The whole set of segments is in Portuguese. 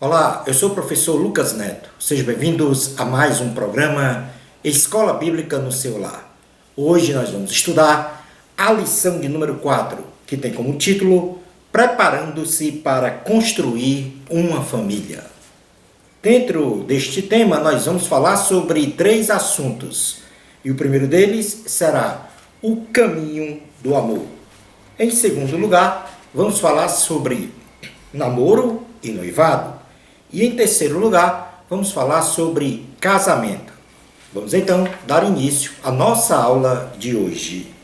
Olá, eu sou o professor Lucas Neto. Sejam bem-vindos a mais um programa Escola Bíblica no seu lar. Hoje nós vamos estudar a lição de número 4, que tem como título Preparando-se para construir uma família. Dentro deste tema, nós vamos falar sobre 3 assuntos. E o primeiro deles será o caminho do amor. Em segundo lugar, vamos falar sobre namoro e noivado. E em terceiro lugar, vamos falar sobre casamento. Vamos então dar início à nossa aula de hoje.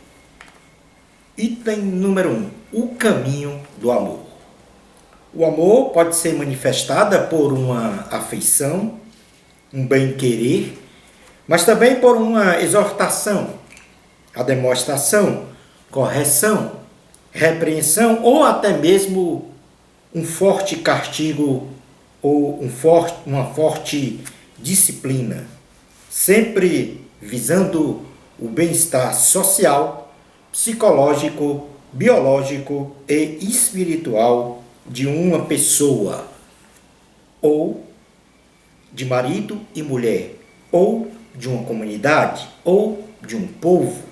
Item número 1. O caminho do amor. O amor pode ser manifestado por uma afeição, um bem-querer, mas também por uma exortação, a demonstração, correção, repreensão ou até mesmo um forte castigo ou uma forte disciplina, sempre visando o bem-estar social, psicológico, biológico e espiritual de uma pessoa, ou de marido e mulher, ou de uma comunidade, ou de um povo,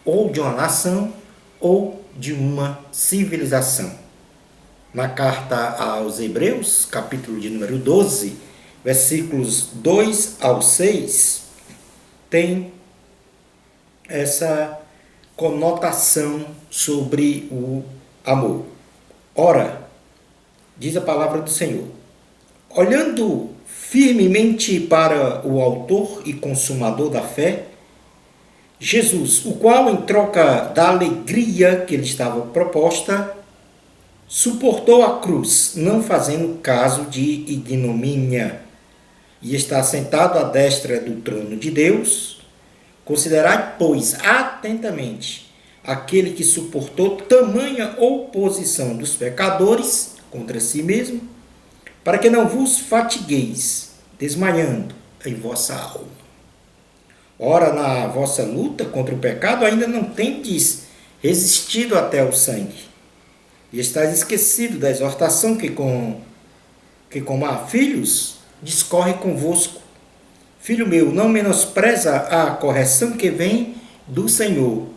ou de uma nação, ou de uma civilização. Na carta aos Hebreus, capítulo de número 12, versículos 2 ao 6, tem essa conotação sobre o amor. Ora, diz a palavra do Senhor, olhando firmemente para o autor e consumador da fé, Jesus, o qual, em troca da alegria que lhe estava proposta, suportou a cruz, não fazendo caso de ignomínia, e está sentado à destra do trono de Deus. Considerai, pois, atentamente aquele que suportou tamanha oposição dos pecadores contra si mesmo, para que não vos fatigueis, desmaiando em vossa alma. Ora, na vossa luta contra o pecado, ainda não tendes resistido até o sangue, e estáis esquecido da exortação que como a filhos, discorre convosco. Filho meu, não menospreza a correção que vem do Senhor,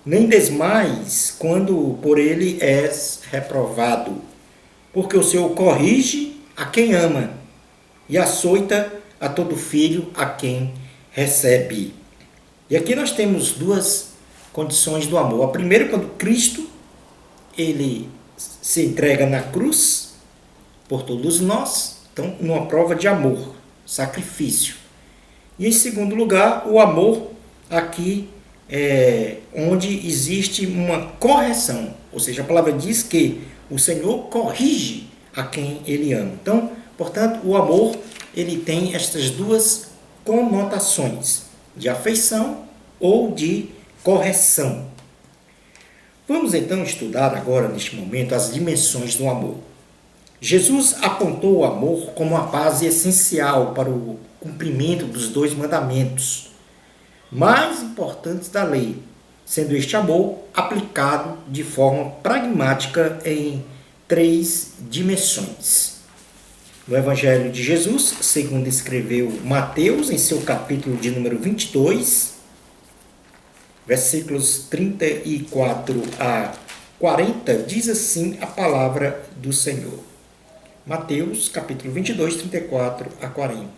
nem desmais quando por ele és reprovado, porque o Senhor corrige a quem ama, e açoita a todo filho a quem recebe. E aqui nós temos 2 condições do amor. A primeira, quando Cristo ele se entrega na cruz por todos nós, então numa prova de amor, sacrifício. E em segundo lugar, o amor aqui é onde existe uma correção, ou seja, a palavra diz que o Senhor corrige a quem ele ama. Então, portanto, o amor ele tem estas 2 conotações, de afeição ou de correção. Vamos então estudar agora, neste momento, as dimensões do amor. Jesus apontou o amor como a base essencial para o cumprimento dos 2 mandamentos mais importantes da lei, sendo este amor aplicado de forma pragmática em 3 dimensões. No Evangelho de Jesus, segundo escreveu Mateus, em seu capítulo de número 22, versículos 34 a 40, diz assim a palavra do Senhor. Mateus, capítulo 22, 34 a 40.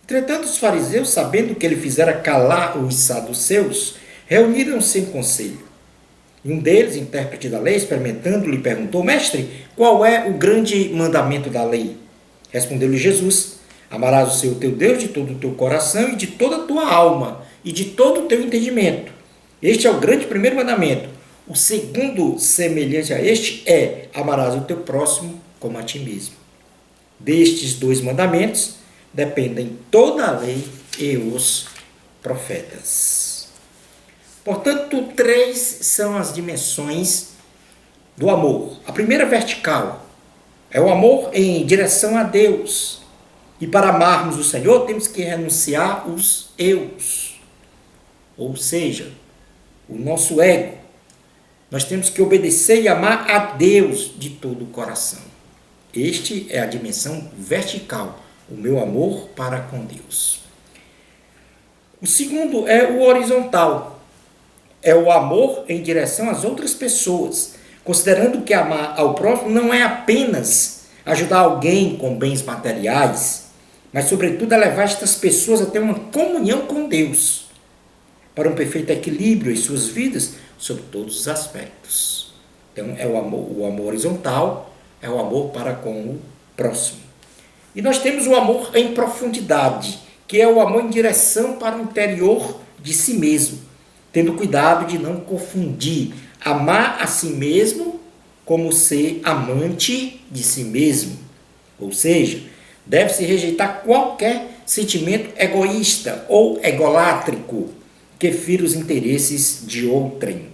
Entretanto, os fariseus, sabendo que ele fizera calar os saduceus, reuniram-se em conselho. E um deles, intérprete da lei, experimentando, lhe perguntou, mestre, qual é o grande mandamento da lei? Respondeu-lhe Jesus, amarás o Senhor teu Deus de todo o teu coração e de toda a tua alma e de todo o teu entendimento. Este é o grande primeiro mandamento. O segundo, semelhante a este, é amarás o teu próximo como a ti mesmo. Destes 2 mandamentos dependem toda a lei e os profetas. Portanto, 3 são as dimensões do amor. A primeira, vertical, é o amor em direção a Deus. E para amarmos o Senhor, temos que renunciar os eus. Ou seja, o nosso ego. Nós temos que obedecer e amar a Deus de todo o coração. Este é a dimensão vertical, o meu amor para com Deus. O segundo é o horizontal. É o amor em direção às outras pessoas, considerando que amar ao próximo não é apenas ajudar alguém com bens materiais, mas, sobretudo, é levar estas pessoas a ter uma comunhão com Deus, para um perfeito equilíbrio em suas vidas, sob todos os aspectos. Então, é o amor horizontal, é o amor para com o próximo. E nós temos o amor em profundidade, que é o amor em direção para o interior de si mesmo, tendo cuidado de não confundir amar a si mesmo como ser amante de si mesmo. Ou seja, deve-se rejeitar qualquer sentimento egoísta ou egolátrico que fira os interesses de outrem.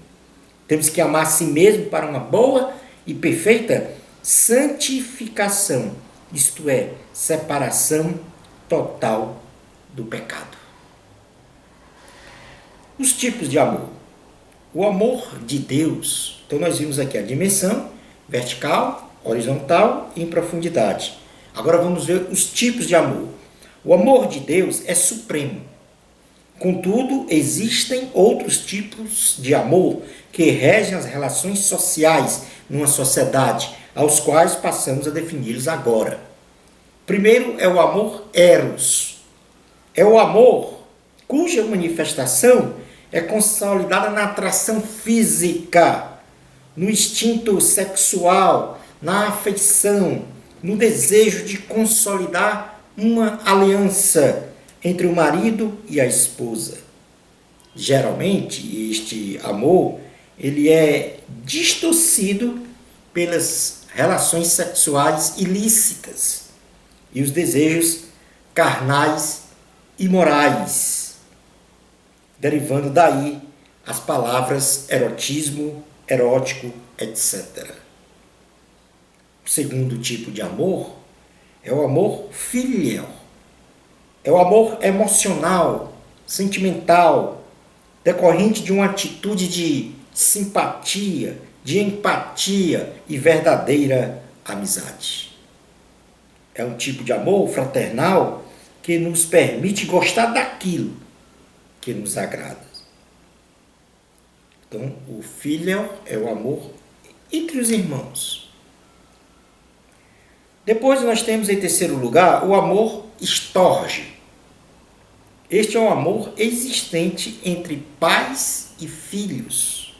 Temos que amar a si mesmo para uma boa e perfeita santificação, isto é, separação total do pecado. Os tipos de amor. O amor de Deus, então nós vimos aqui a dimensão vertical, horizontal e em profundidade. Agora vamos ver os tipos de amor. O amor de Deus é supremo. Contudo, existem outros tipos de amor que regem as relações sociais numa sociedade, aos quais passamos a defini-los agora. Primeiro é o amor eros. É o amor cuja manifestação é consolidada na atração física, no instinto sexual, na afeição, no desejo de consolidar uma aliança entre o marido e a esposa. Geralmente, este amor ele é distorcido pelas relações sexuais ilícitas e os desejos carnais e morais, derivando daí as palavras erotismo, erótico, etc. O segundo tipo de amor é o amor filial. É o amor emocional, sentimental, decorrente de uma atitude de simpatia, de empatia e verdadeira amizade. É um tipo de amor fraternal que nos permite gostar daquilo que nos agrada. Então, o filial é o amor entre os irmãos. Depois nós temos em terceiro lugar o amor estorge. Este é um amor existente entre pais e filhos,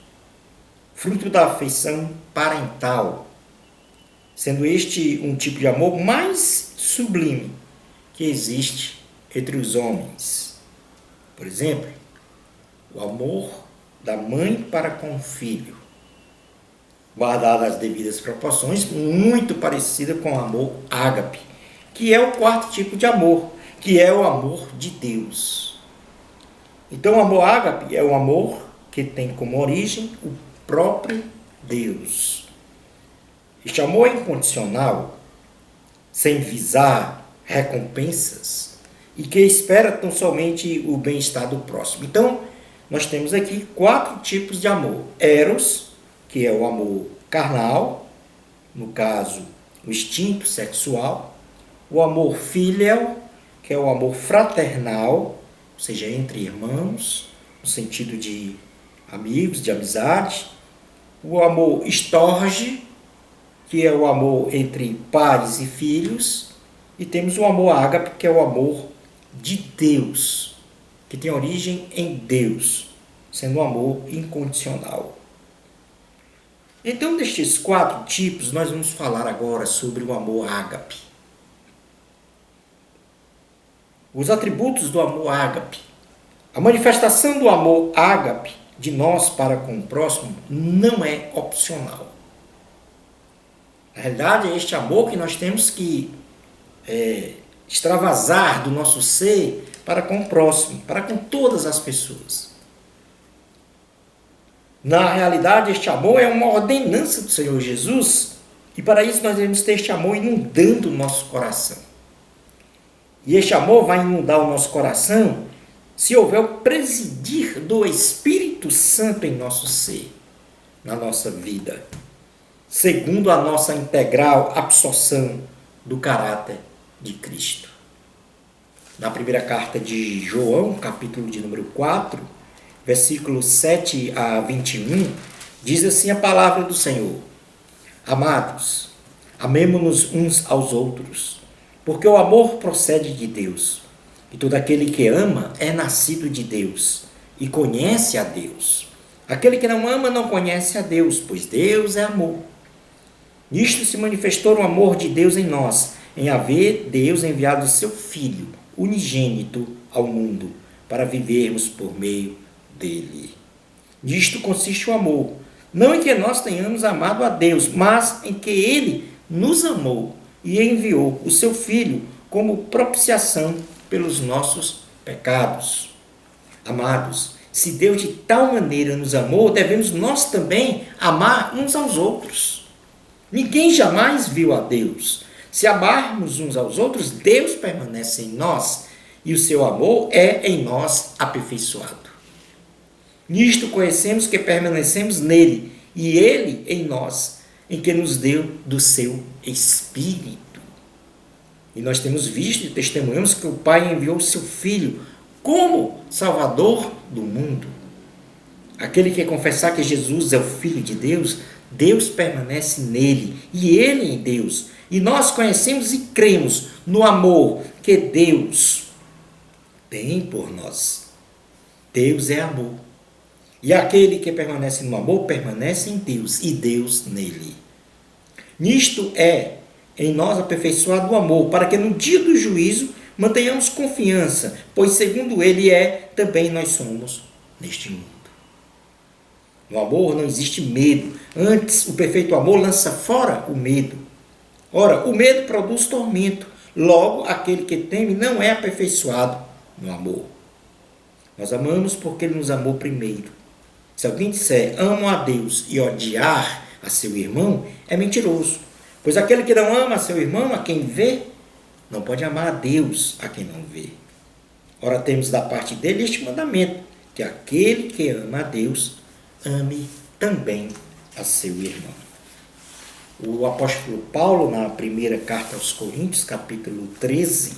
fruto da afeição parental, sendo este um tipo de amor mais sublime que existe entre os homens. Por exemplo, o amor da mãe para com o filho, guardado as devidas proporções, muito parecido com o amor ágape, que é o quarto tipo de amor, que é o amor de Deus. Então, o amor ágape é o amor que tem como origem o próprio Deus. Este amor é incondicional, sem visar recompensas, e que espera tão somente o bem-estar do próximo. Então, nós temos aqui 4 tipos de amor. Eros, que é o amor carnal, no caso, o instinto sexual. O amor filial, que é o amor fraternal, ou seja, entre irmãos, no sentido de amigos, de amizade. O amor estorge, que é o amor entre pais e filhos. E temos o amor ágape, que é o amor de Deus, que tem origem em Deus, sendo um amor incondicional. Então, destes 4 tipos, nós vamos falar agora sobre o amor ágape. Os atributos do amor ágape. A manifestação do amor ágape de nós para com o próximo não é opcional. Na realidade, é este amor que nós temos que extravasar do nosso ser para com o próximo, para com todas as pessoas. Na realidade, este amor é uma ordenança do Senhor Jesus, e para isso nós devemos ter este amor inundando o nosso coração. E este amor vai inundar o nosso coração se houver o presidir do Espírito Santo em nosso ser, na nossa vida. segundo a nossa integral absorção do caráter de Cristo. Na primeira carta de João, capítulo de número 4, versículos 7 a 21, diz assim a palavra do Senhor: Amados, amemo-nos uns aos outros, porque o amor procede de Deus, e todo aquele que ama é nascido de Deus e conhece a Deus. Aquele que não ama não conhece a Deus, pois Deus é amor. Nisto se manifestou o amor de Deus em nós, em haver Deus enviado o seu Filho unigênito ao mundo, para vivermos por meio dele. Nisto consiste o amor, não em que nós tenhamos amado a Deus, mas em que ele nos amou e enviou o seu Filho como propiciação pelos nossos pecados. Amados, se Deus de tal maneira nos amou, devemos nós também amar uns aos outros. Ninguém jamais viu a Deus. Se amarmos uns aos outros, Deus permanece em nós e o seu amor é em nós aperfeiçoado. Nisto conhecemos que permanecemos nele e ele em nós, em que nos deu do seu Espírito. E nós temos visto e testemunhamos que o Pai enviou o seu Filho como Salvador do mundo. Aquele que confessar que Jesus é o Filho de Deus, Deus permanece nele e ele em Deus. E nós conhecemos e cremos no amor que Deus tem por nós. Deus é amor. E aquele que permanece no amor, permanece em Deus e Deus nele. Nisto é em nós aperfeiçoado o amor, para que no dia do juízo mantenhamos confiança, pois segundo ele é, também nós somos neste mundo. No amor não existe medo, antes o perfeito amor lança fora o medo. Ora, o medo produz tormento, logo aquele que teme não é aperfeiçoado no amor. Nós amamos porque ele nos amou primeiro. Se alguém disser amo a Deus e odiar a seu irmão, é mentiroso. Pois aquele que não ama a seu irmão, a quem vê, não pode amar a Deus a quem não vê. Ora, temos da parte dele este mandamento, que aquele que ama a Deus, ame também a seu irmão. O apóstolo Paulo, na primeira carta aos Coríntios, capítulo 13,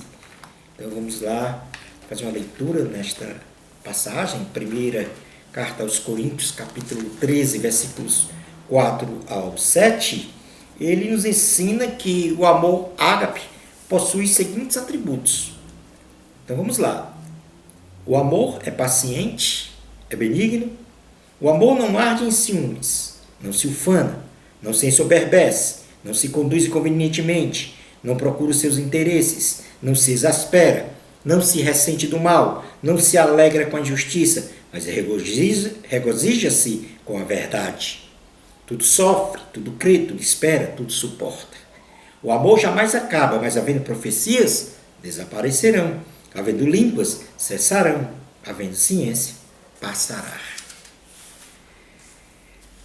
então vamos lá fazer uma leitura nesta passagem, primeira carta aos Coríntios, capítulo 13, versículos 4 ao 7, ele nos ensina que o amor ágape possui os seguintes atributos. Então vamos lá. O amor é paciente, é benigno. O amor não arde em ciúmes, não se ufana, não se ensoberbece, não se conduz inconvenientemente, não procura os seus interesses, não se exaspera, não se ressente do mal, não se alegra com a injustiça, mas regozija-se com a verdade. Tudo sofre, tudo crê, tudo espera, tudo suporta. O amor jamais acaba, mas havendo profecias, desaparecerão. Havendo línguas, cessarão. Havendo ciência, passará.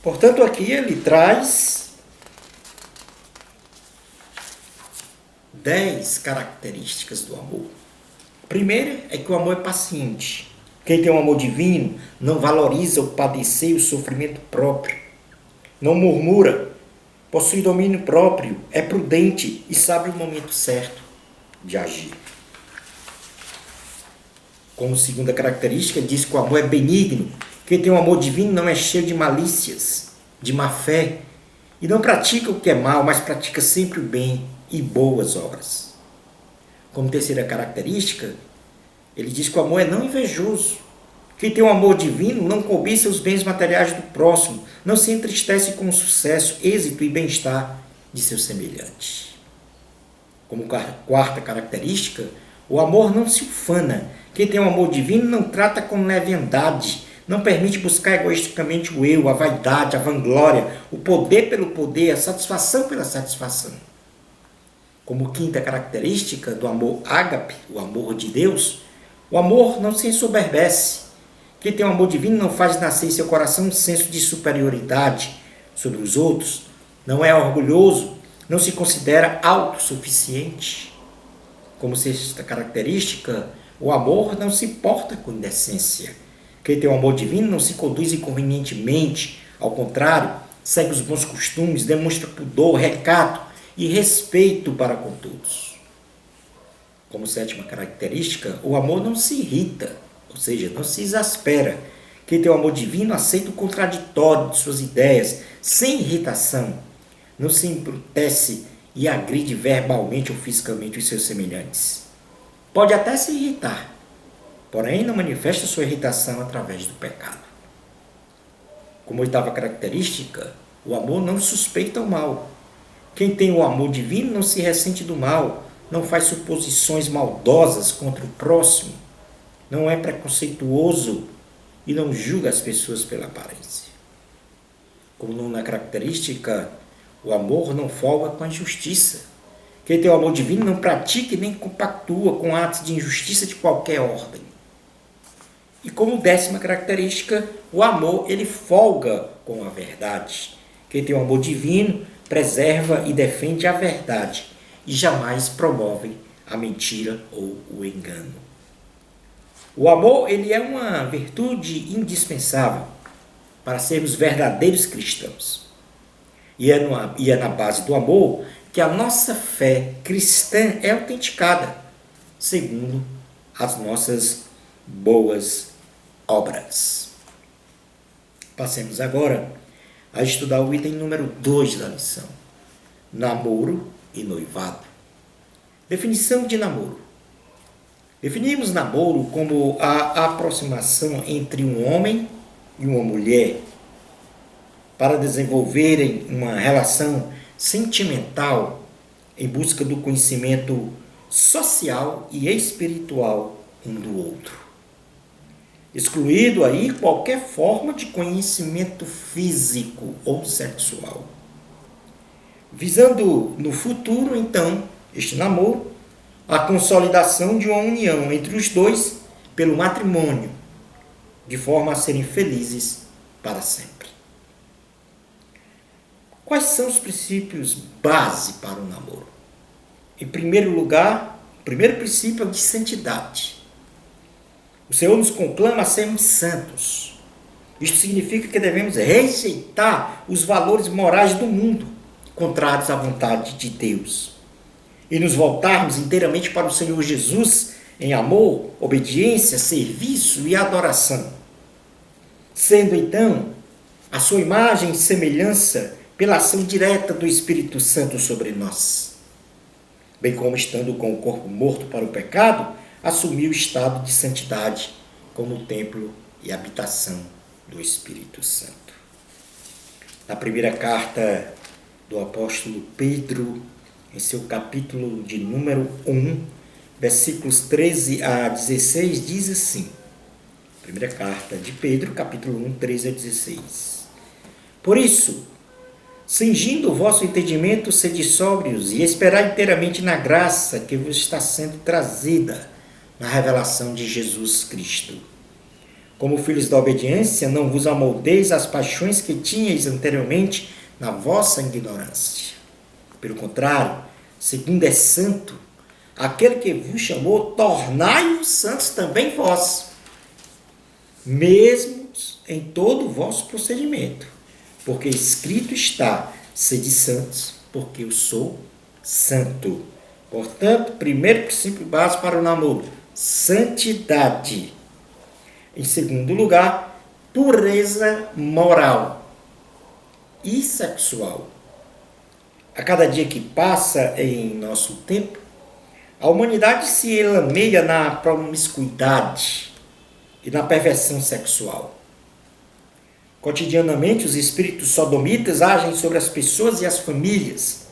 Portanto, aqui ele traz 10 características do amor. A primeira é que o amor é paciente. Quem tem um amor divino não valoriza o padecer e o sofrimento próprio. Não murmura, possui domínio próprio, é prudente e sabe o momento certo de agir. Como segunda característica, diz que o amor é benigno. Quem tem um amor divino não é cheio de malícias, de má fé, e não pratica o que é mal, mas pratica sempre o bem e boas obras. Como terceira característica, ele diz que o amor é não invejoso. Quem tem um amor divino não cobiça os bens materiais do próximo, não se entristece com o sucesso, êxito e bem-estar de seu semelhante. Como quarta característica, o amor não se ufana. Quem tem um amor divino não trata com leviandade, não permite buscar egoisticamente o eu, a vaidade, a vanglória, o poder pelo poder, a satisfação pela satisfação. Como quinta característica do amor ágape, o amor de Deus, o amor não se ensoberbece. Quem tem um amor divino não faz nascer em seu coração um senso de superioridade sobre os outros, não é orgulhoso, não se considera autossuficiente. Como sexta característica, o amor não se porta com indecência. Quem tem um amor divino não se conduz inconvenientemente, ao contrário, segue os bons costumes, demonstra pudor, recato e respeito para com todos. Como sétima característica, o amor não se irrita, ou seja, não se exaspera. Quem tem o amor divino aceita o contraditório de suas ideias, sem irritação, não se embrutece e agride verbalmente ou fisicamente os seus semelhantes. Pode até se irritar, porém não manifesta sua irritação através do pecado. Como oitava característica, o amor não suspeita o mal. Quem tem o amor divino não se ressente do mal, não faz suposições maldosas contra o próximo, não é preconceituoso e não julga as pessoas pela aparência. Como nona característica, o amor não folga com a injustiça. Quem tem o amor divino não pratica e nem compactua com atos de injustiça de qualquer ordem. E como décima característica, o amor, ele folga com a verdade. Quem tem o amor divino preserva e defende a verdade e jamais promove a mentira ou o engano. O amor, ele é uma virtude indispensável para sermos verdadeiros cristãos. E é na base do amor que a nossa fé cristã é autenticada, segundo as nossas boas obras. Passemos agora a estudar o item número 2 da lição: namoro e noivado. Definição de namoro. Definimos namoro como a aproximação entre um homem e uma mulher para desenvolverem uma relação sentimental em busca do conhecimento social e espiritual um do outro. Excluído aí qualquer forma de conhecimento físico ou sexual. Visando no futuro, então, este namoro, a consolidação de uma união entre os dois pelo matrimônio, de forma a serem felizes para sempre. Quais são os princípios base para o namoro? Em primeiro lugar, o primeiro princípio é o de santidade. O Senhor nos conclama a sermos santos. Isto significa que devemos rejeitar os valores morais do mundo, contrários à vontade de Deus, e nos voltarmos inteiramente para o Senhor Jesus em amor, obediência, serviço e adoração, sendo então a sua imagem e semelhança pela ação direta do Espírito Santo sobre nós, bem como estando com o corpo morto para o pecado, assumir o estado de santidade como templo e habitação do Espírito Santo. Na primeira carta do apóstolo Pedro, em seu capítulo de número 1, versículos 13 a 16, diz assim: primeira carta de Pedro, capítulo 1, 13 a 16. Por isso, cingindo o vosso entendimento, sede sóbrios e esperai inteiramente na graça que vos está sendo trazida na revelação de Jesus Cristo. Como filhos da obediência, não vos amoldeis às paixões que tinhais anteriormente na vossa ignorância. Pelo contrário, segundo é santo, aquele que vos chamou, tornai-os santos também vós, mesmos em todo o vosso procedimento, porque escrito está: sede santos, porque eu sou santo. Portanto, primeiro princípio básico para o namoro: santidade. Em segundo lugar, pureza moral e sexual. A cada dia que passa em nosso tempo, a humanidade se elameia na promiscuidade e na perversão sexual. Cotidianamente, os espíritos sodomitas agem sobre as pessoas e as famílias,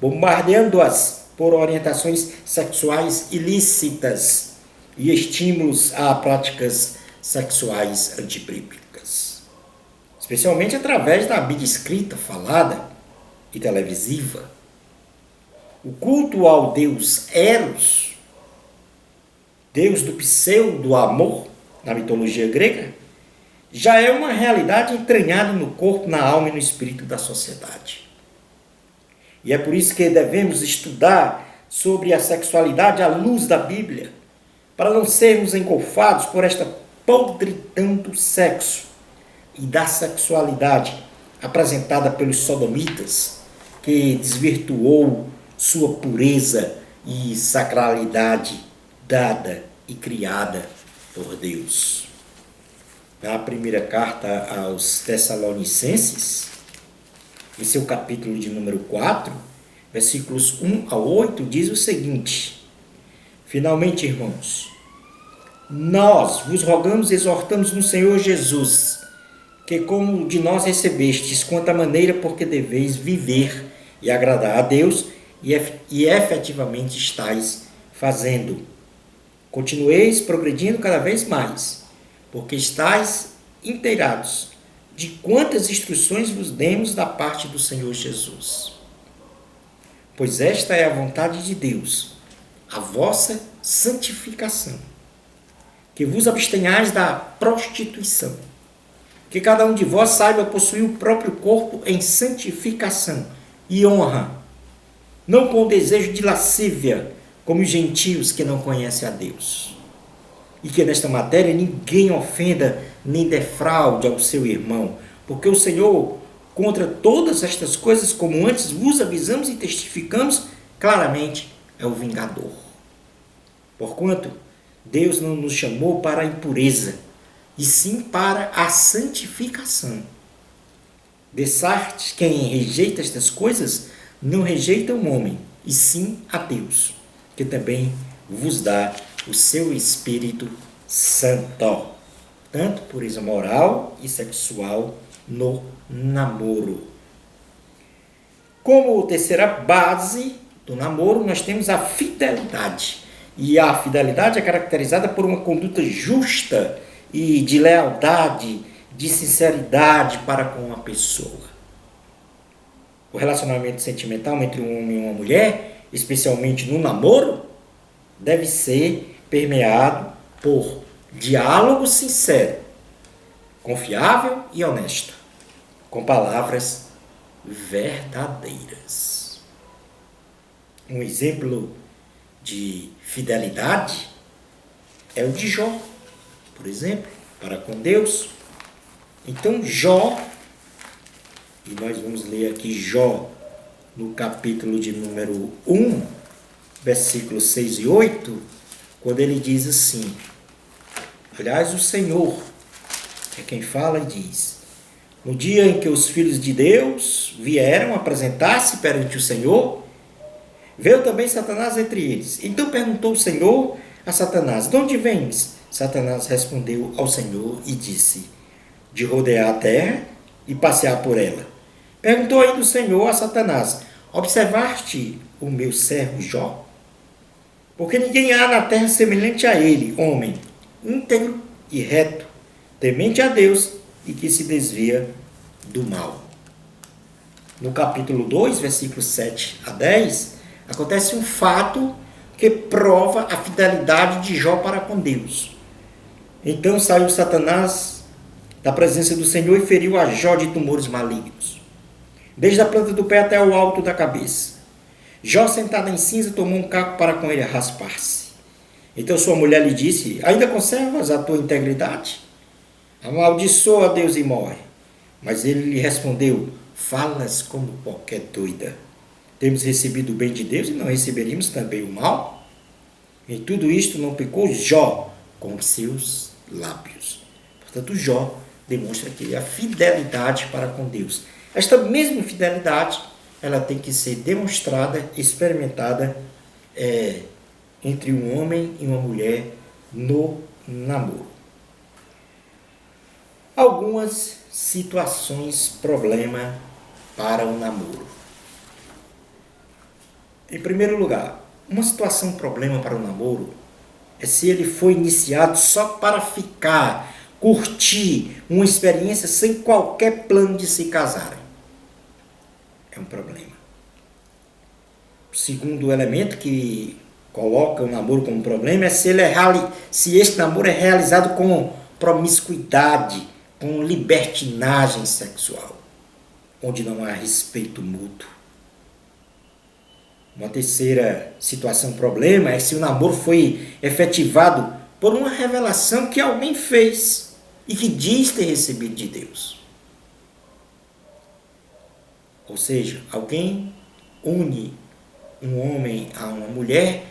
bombardeando-as por orientações sexuais ilícitas e estímulos a práticas sexuais antibíblicas, especialmente através da mídia escrita, falada e televisiva. O culto ao deus Eros, deus do pseudo-amor na mitologia grega, já é uma realidade entranhada no corpo, na alma e no espírito da sociedade. E é por isso que devemos estudar sobre a sexualidade à luz da Bíblia, para não sermos engolfados por esta podridão do sexo e da sexualidade apresentada pelos sodomitas, que desvirtuou sua pureza e sacralidade dada e criada por Deus. Na primeira carta aos Tessalonicenses, em seu capítulo de número 4, versículos 1 ao 8, diz o seguinte: finalmente, irmãos, nós vos rogamos e exortamos no Senhor Jesus, que como de nós recebestes, quanto à maneira porque deveis viver e agradar a Deus, e efetivamente estáis fazendo. Continueis progredindo cada vez mais, porque estáis inteirados de quantas instruções vos demos da parte do Senhor Jesus. Pois esta é a vontade de Deus, a vossa santificação, que vos abstenhais da prostituição, que cada um de vós saiba possuir o próprio corpo em santificação e honra, não com o desejo de lascívia, como os gentios que não conhecem a Deus. E que nesta matéria ninguém ofenda nem defraude ao seu irmão, porque o Senhor, contra todas estas coisas, como antes vos avisamos e testificamos claramente, é o vingador. Porquanto Deus não nos chamou para a impureza, e sim para a santificação. Dessarte, quem rejeita estas coisas, não rejeita o homem, e sim a Deus, que também vos dá o seu Espírito Santo, tanto pureza moral e sexual no namoro. Como terceira base do namoro, nós temos a fidelidade. E a fidelidade é caracterizada por uma conduta justa e de lealdade, de sinceridade para com a pessoa. O relacionamento sentimental entre um homem e uma mulher, especialmente no namoro, deve ser permeado por diálogo sincero, confiável e honesto, com palavras verdadeiras. Um exemplo de fidelidade é o de Jó, por exemplo, para com Deus. Então Jó, e nós vamos ler aqui Jó no capítulo de número 1, versículos 6 e 8, quando ele diz assim, aliás, o Senhor é quem fala e diz: no dia em que os filhos de Deus vieram apresentar-se perante o Senhor, veio também Satanás entre eles. Então perguntou o Senhor a Satanás: de onde vens? Satanás respondeu ao Senhor e disse: de rodear a terra e passear por ela. Perguntou ainda o Senhor a Satanás: observaste o meu servo Jó? Porque ninguém há na terra semelhante a ele, homem íntegro e reto, temente a Deus e que se desvia do mal. No capítulo 2, versículos 7 a 10, acontece um fato que prova a fidelidade de Jó para com Deus. Então saiu Satanás da presença do Senhor e feriu a Jó de tumores malignos, desde a planta do pé até o alto da cabeça. Jó, sentado em cinza, tomou um caco para com ele raspar-se. Então sua mulher lhe disse: ainda conservas a tua integridade? Amaldiçoa a Deus e morre. Mas ele lhe respondeu: falas como qualquer doida. Temos recebido o bem de Deus e não receberíamos também o mal? Em tudo isto não pecou Jó com os seus lábios. Portanto, Jó demonstra aqui a fidelidade para com Deus. Esta mesma fidelidade, ela tem que ser demonstrada, experimentada entre um homem e uma mulher no namoro. Algumas situações problema para o namoro. Em primeiro lugar, uma situação problema para o namoro é se ele foi iniciado só para ficar, curtir uma experiência sem qualquer plano de se casarem. É um problema. O segundo elemento que coloca o namoro como problema é se este namoro é realizado com promiscuidade, com libertinagem sexual, onde não há respeito mútuo. Uma terceira situação problema é se o namoro foi efetivado por uma revelação que alguém fez e que diz ter recebido de Deus. Ou seja, alguém une um homem a uma mulher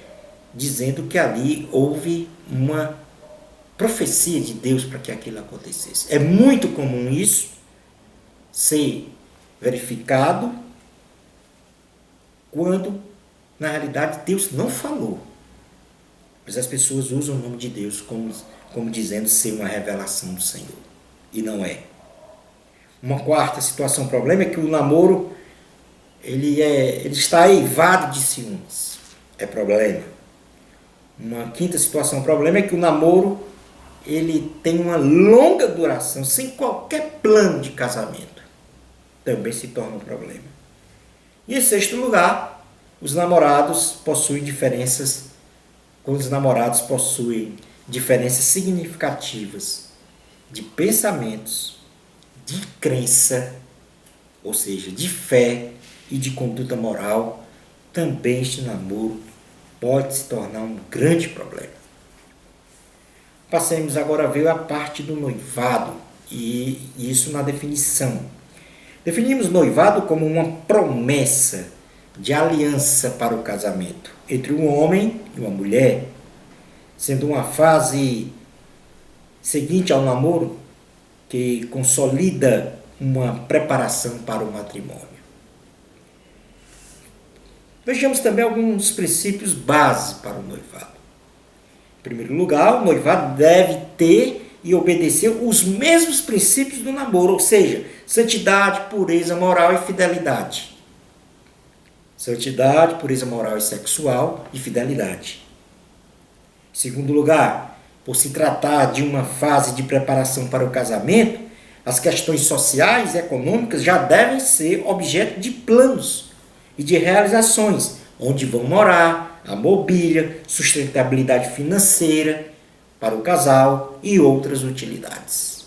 dizendo que ali houve uma profecia de Deus para que aquilo acontecesse. É muito comum isso ser verificado quando, na realidade, Deus não falou. Mas as pessoas usam o nome de Deus como dizendo ser uma revelação do Senhor. E não é. Uma quarta situação, problema, é que o namoro ele está eivado de ciúmes. É problema. Uma quinta situação, problema, é que o namoro ele tem uma longa duração, sem qualquer plano de casamento. Também se torna um problema. E em sexto lugar, os namorados possuem diferenças, quando os namorados possuem diferenças significativas de pensamentos, de crença, ou seja, de fé e de conduta moral, também este namoro pode se tornar um grande problema. Passemos agora a ver a parte do noivado, e isso na definição. Definimos noivado como uma promessa de aliança para o casamento entre um homem e uma mulher, sendo uma fase seguinte ao namoro que consolida uma preparação para o matrimônio. Vejamos também alguns princípios base para o noivado. Em primeiro lugar, o noivado deve ter e obedecer os mesmos princípios do namoro, ou seja, santidade, pureza moral e fidelidade. Santidade, pureza moral e sexual e fidelidade. Em segundo lugar, por se tratar de uma fase de preparação para o casamento, as questões sociais e econômicas já devem ser objeto de planos e de realizações, onde vão morar, a mobília, sustentabilidade financeira para o casal e outras utilidades.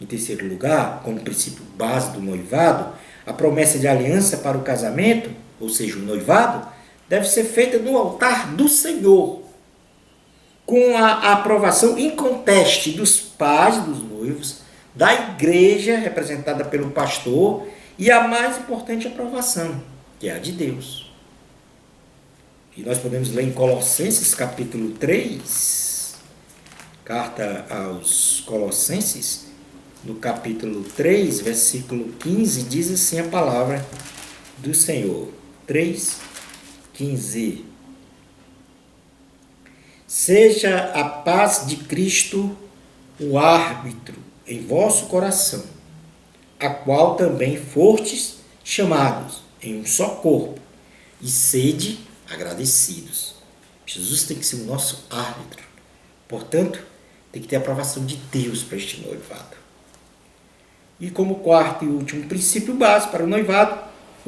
Em terceiro lugar, como princípio base do noivado, a promessa de aliança para o casamento, ou seja, o noivado, deve ser feita no altar do Senhor, com a aprovação inconteste dos pais dos noivos, da igreja, representada pelo pastor, e a mais importante aprovação, que é a de Deus. E nós podemos ler em Colossenses capítulo 3, carta aos Colossenses, no capítulo 3, versículo 15, diz assim a palavra do Senhor. 3, 15. Seja a paz de Cristo o árbitro em vosso coração, a qual também fostes chamados em um só corpo, e sede agradecidos. Jesus tem que ser o nosso árbitro. Portanto, tem que ter a aprovação de Deus para este noivado. E como quarto e último princípio básico para o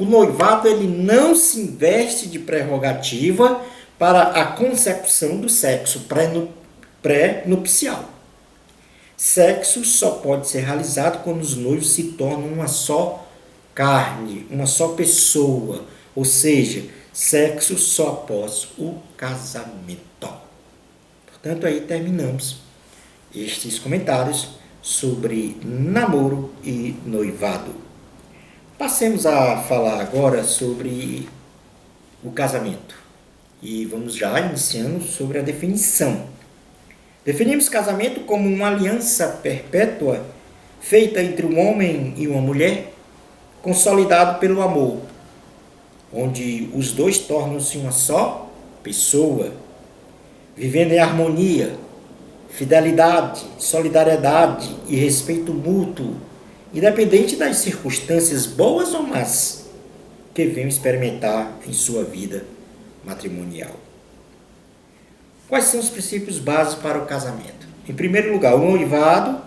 noivado ele não se investe de prerrogativa para a consecução do sexo pré-nupcial. Sexo só pode ser realizado quando os noivos se tornam uma só carne, uma só pessoa, ou seja, sexo só após o casamento. Portanto, aí terminamos estes comentários sobre namoro e noivado. Passemos a falar agora sobre o casamento. E vamos já iniciando sobre a definição. Definimos casamento como uma aliança perpétua feita entre um homem e uma mulher, consolidado pelo amor, onde os dois tornam-se uma só pessoa, vivendo em harmonia, fidelidade, solidariedade e respeito mútuo, independente das circunstâncias boas ou más que venham experimentar em sua vida matrimonial. Quais são os princípios básicos para o casamento? Em primeiro lugar, o noivado,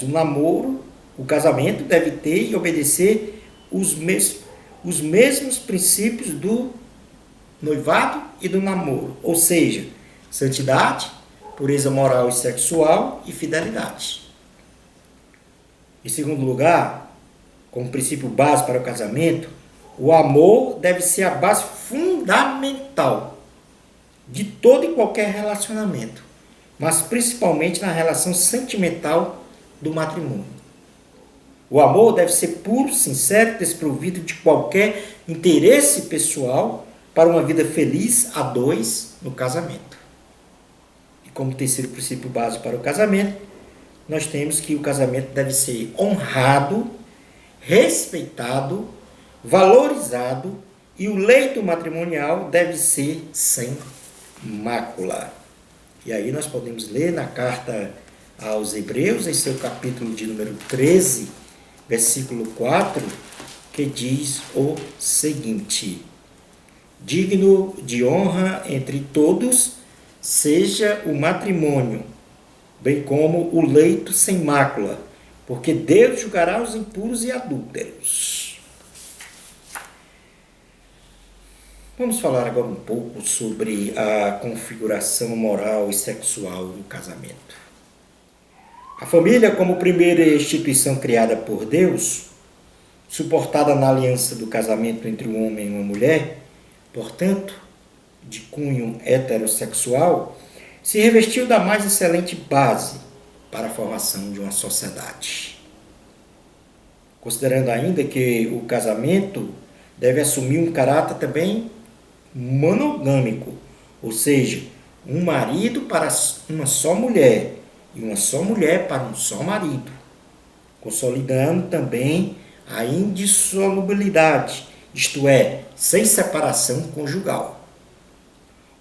o namoro, o casamento deve ter e obedecer os mesmos princípios do noivado e do namoro, ou seja, santidade, pureza moral e sexual e fidelidade. Em segundo lugar, como princípio básico para o casamento, o amor deve ser a base fundamental de todo e qualquer relacionamento, mas principalmente na relação sentimental do matrimônio. O amor deve ser puro, sincero, desprovido de qualquer interesse pessoal para uma vida feliz a dois no casamento. E como terceiro princípio básico para o casamento, nós temos que o casamento deve ser honrado, respeitado, valorizado e o leito matrimonial deve ser sem mácula. E aí nós podemos ler na carta aos Hebreus, em seu capítulo de número 13, versículo 4, que diz o seguinte: digno de honra entre todos seja o matrimônio, bem como o leito sem mácula, porque Deus julgará os impuros e adúlteros. Vamos falar agora um pouco sobre a configuração moral e sexual do casamento. A família, como primeira instituição criada por Deus, suportada na aliança do casamento entre um homem e uma mulher, portanto, de cunho heterossexual, se revestiu da mais excelente base para a formação de uma sociedade. Considerando ainda que o casamento deve assumir um caráter também monogâmico, ou seja, um marido para uma só mulher e uma só mulher para um só marido, consolidando também a indissolubilidade, isto é, sem separação conjugal.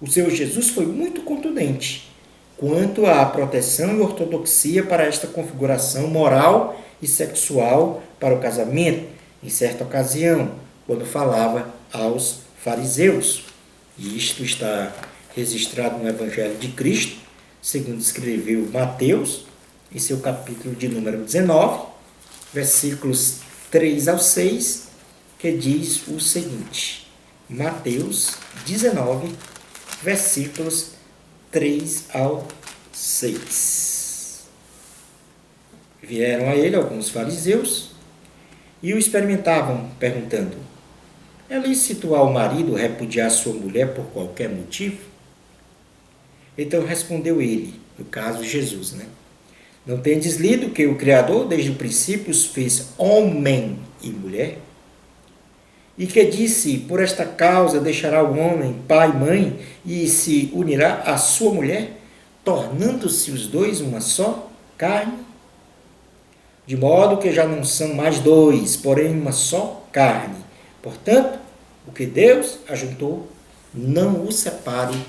O Senhor Jesus foi muito contundente quanto à proteção e ortodoxia para esta configuração moral e sexual para o casamento, em certa ocasião, quando falava aos fariseus. E isto está registrado no Evangelho de Cristo, segundo escreveu Mateus, em seu capítulo de número 19, versículos 3 ao 6, que diz o seguinte: Mateus 19, versículos 3 ao 6. Vieram a ele alguns fariseus e o experimentavam, perguntando: é lícito ao marido repudiar sua mulher por qualquer motivo? Então respondeu ele, no caso Jesus, não tendes lido que o Criador desde o princípio os fez homem e mulher? E que disse, por esta causa deixará o homem pai e mãe e se unirá à sua mulher, tornando-se os dois uma só carne? De modo que já não são mais dois, porém uma só carne. Portanto, o que Deus ajuntou, não o separe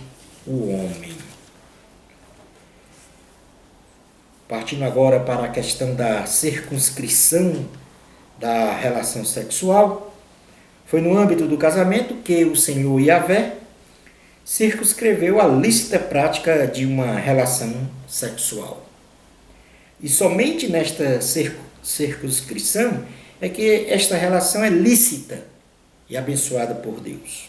o homem. Partindo agora para a questão da circunscrição da relação sexual, foi no âmbito do casamento que o Senhor Yahvé circunscreveu a lícita prática de uma relação sexual. E somente nesta circunscrição é que esta relação é lícita e abençoada por Deus.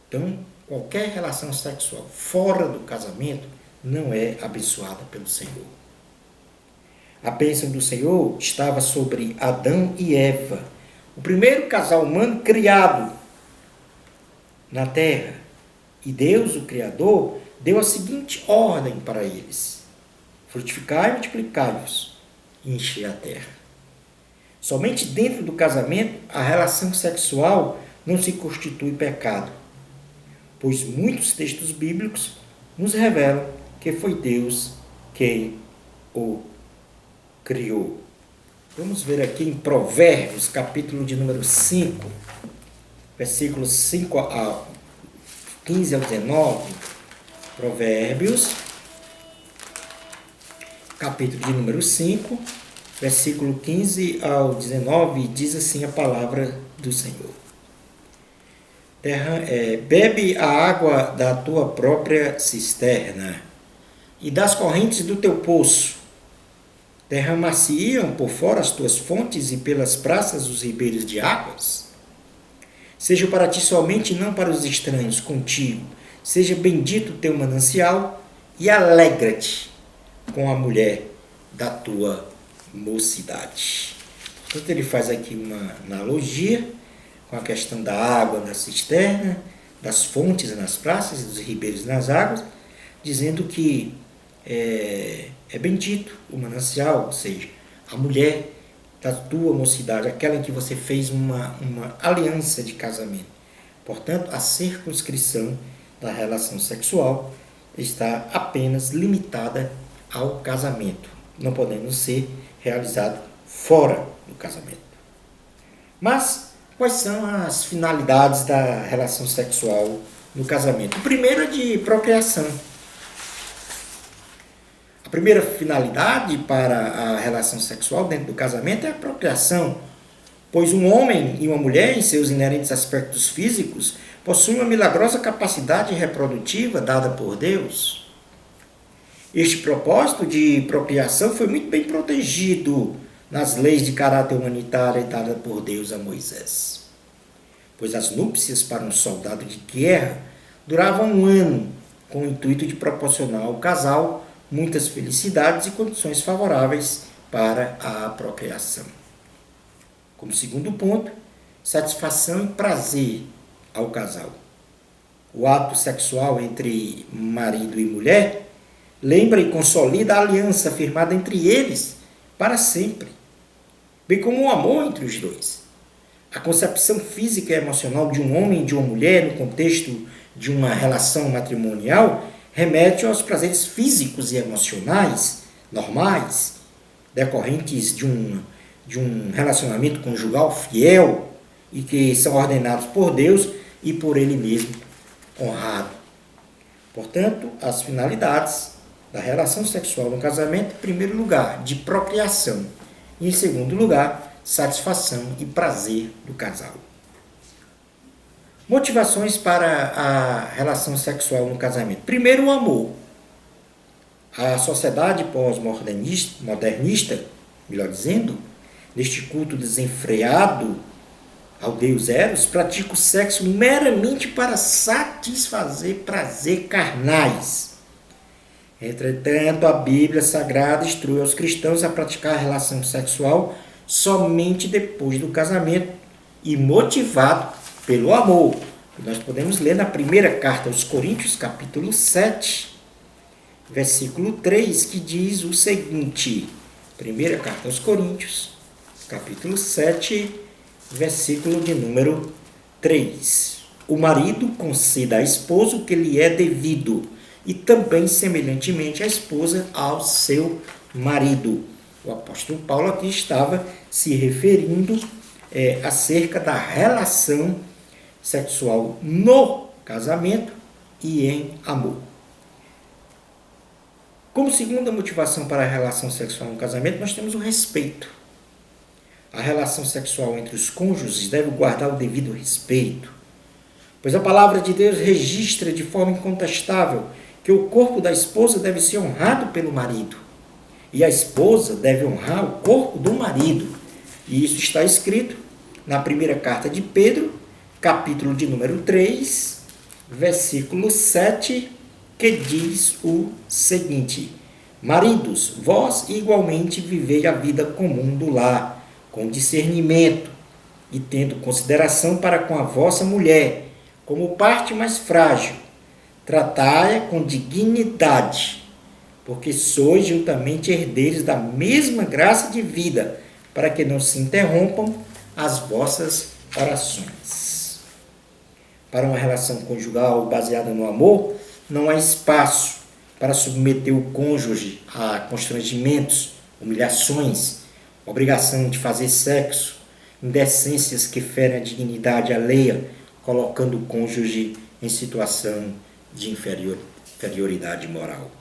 Então, qualquer relação sexual fora do casamento não é abençoada pelo Senhor. A bênção do Senhor estava sobre Adão e Eva, o primeiro casal humano criado na terra. E Deus, o Criador, deu a seguinte ordem para eles: frutificai e multiplicai-vos e enchei a terra. Somente dentro do casamento, a relação sexual não se constitui pecado, pois muitos textos bíblicos nos revelam que foi Deus quem o criou. Vamos ver aqui em Provérbios, capítulo de número 5, versículos 5 a 15 ao 19. Provérbios, capítulo de número 5, versículo 15 ao 19, diz assim a palavra do Senhor: bebe a água da tua própria cisterna e das correntes do teu poço. Derramar-se-iam por fora as tuas fontes e pelas praças os ribeiros de águas? Seja para ti somente, não para os estranhos, contigo. Seja bendito o teu manancial e alegra-te com a mulher da tua mocidade. Portanto, ele faz aqui uma analogia com a questão da água na cisterna, das fontes nas praças e dos ribeiros nas águas, dizendo que é bendito o manancial, ou seja, a mulher da tua mocidade, aquela em que você fez uma aliança de casamento. Portanto, a circunscrição da relação sexual está apenas limitada ao casamento, não podendo ser realizado fora do casamento. Mas quais são as finalidades da relação sexual no casamento? O primeiro é de procriação. A primeira finalidade para a relação sexual dentro do casamento é a procriação, pois um homem e uma mulher, em seus inerentes aspectos físicos, possuem uma milagrosa capacidade reprodutiva dada por Deus. Este propósito de procriação foi muito bem protegido nas leis de caráter humanitário dadas por Deus a Moisés, pois as núpcias para um soldado de guerra duravam 1 ano, com o intuito de proporcionar ao casal muitas felicidades e condições favoráveis para a procriação. Como segundo ponto, satisfação e prazer ao casal. O ato sexual entre marido e mulher lembra e consolida a aliança firmada entre eles para sempre, bem como o amor entre os dois. A concepção física e emocional de um homem e de uma mulher no contexto de uma relação matrimonial remete aos prazeres físicos e emocionais normais, decorrentes de um relacionamento conjugal fiel e que são ordenados por Deus e por Ele mesmo honrado. Portanto, as finalidades da relação sexual no casamento, em primeiro lugar, de procriação e, em segundo lugar, satisfação e prazer do casal. Motivações para a relação sexual no casamento. Primeiro, o amor. A sociedade pós-modernista, melhor dizendo, neste culto desenfreado ao Deus Eros, pratica o sexo meramente para satisfazer prazer carnais. Entretanto, a Bíblia Sagrada instrui aos cristãos a praticar a relação sexual somente depois do casamento e motivado pelo amor. Nós podemos ler na primeira carta aos Coríntios, capítulo 7, versículo 3, que diz o seguinte: primeira carta aos Coríntios, capítulo 7, versículo de número 3. O marido conceda à esposa o que lhe é devido, e também, semelhantemente, a esposa ao seu marido. O apóstolo Paulo aqui estava se referindo acerca da relação sexual no casamento e em amor. Como segunda motivação para a relação sexual no casamento, nós temos o respeito. A relação sexual entre os cônjuges deve guardar o devido respeito, pois a palavra de Deus registra de forma incontestável que o corpo da esposa deve ser honrado pelo marido e a esposa deve honrar o corpo do marido. E isso está escrito na primeira carta de Pedro, capítulo de número 3, versículo 7, que diz o seguinte: maridos, vós igualmente vivei a vida comum do lar, com discernimento, e tendo consideração para com a vossa mulher, como parte mais frágil, tratai-a com dignidade, porque sois juntamente herdeiros da mesma graça de vida, para que não se interrompam as vossas orações. Para uma relação conjugal baseada no amor, não há espaço para submeter o cônjuge a constrangimentos, humilhações, obrigação de fazer sexo, indecências que ferem a dignidade alheia, colocando o cônjuge em situação de inferioridade moral.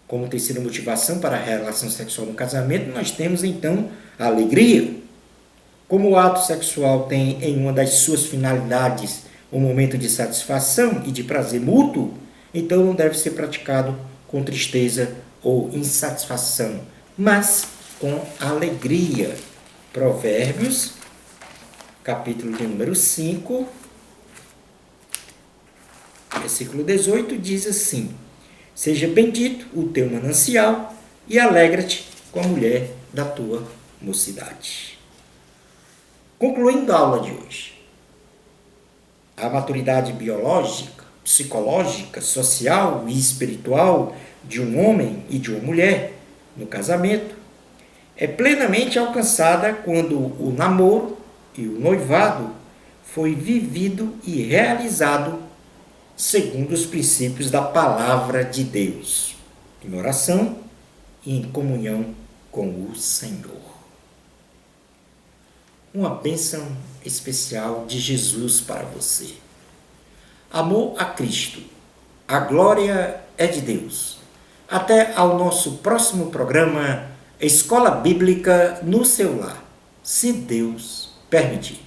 Como terceira motivação para a relação sexual no casamento, nós temos então a alegria. Como o ato sexual tem em uma das suas finalidades um momento de satisfação e de prazer mútuo, então não deve ser praticado com tristeza ou insatisfação, mas com alegria. Provérbios, capítulo de número 5, versículo 18, diz assim: seja bendito o teu manancial e alegra-te com a mulher da tua mocidade. Concluindo a aula de hoje, a maturidade biológica, psicológica, social e espiritual de um homem e de uma mulher no casamento é plenamente alcançada quando o namoro e o noivado foi vivido e realizado segundo os princípios da palavra de Deus, em oração e em comunhão com o Senhor. Uma bênção especial de Jesus para você. Amor a Cristo. A glória é de Deus. Até ao nosso próximo programa Escola Bíblica no seu lar, se Deus permitir.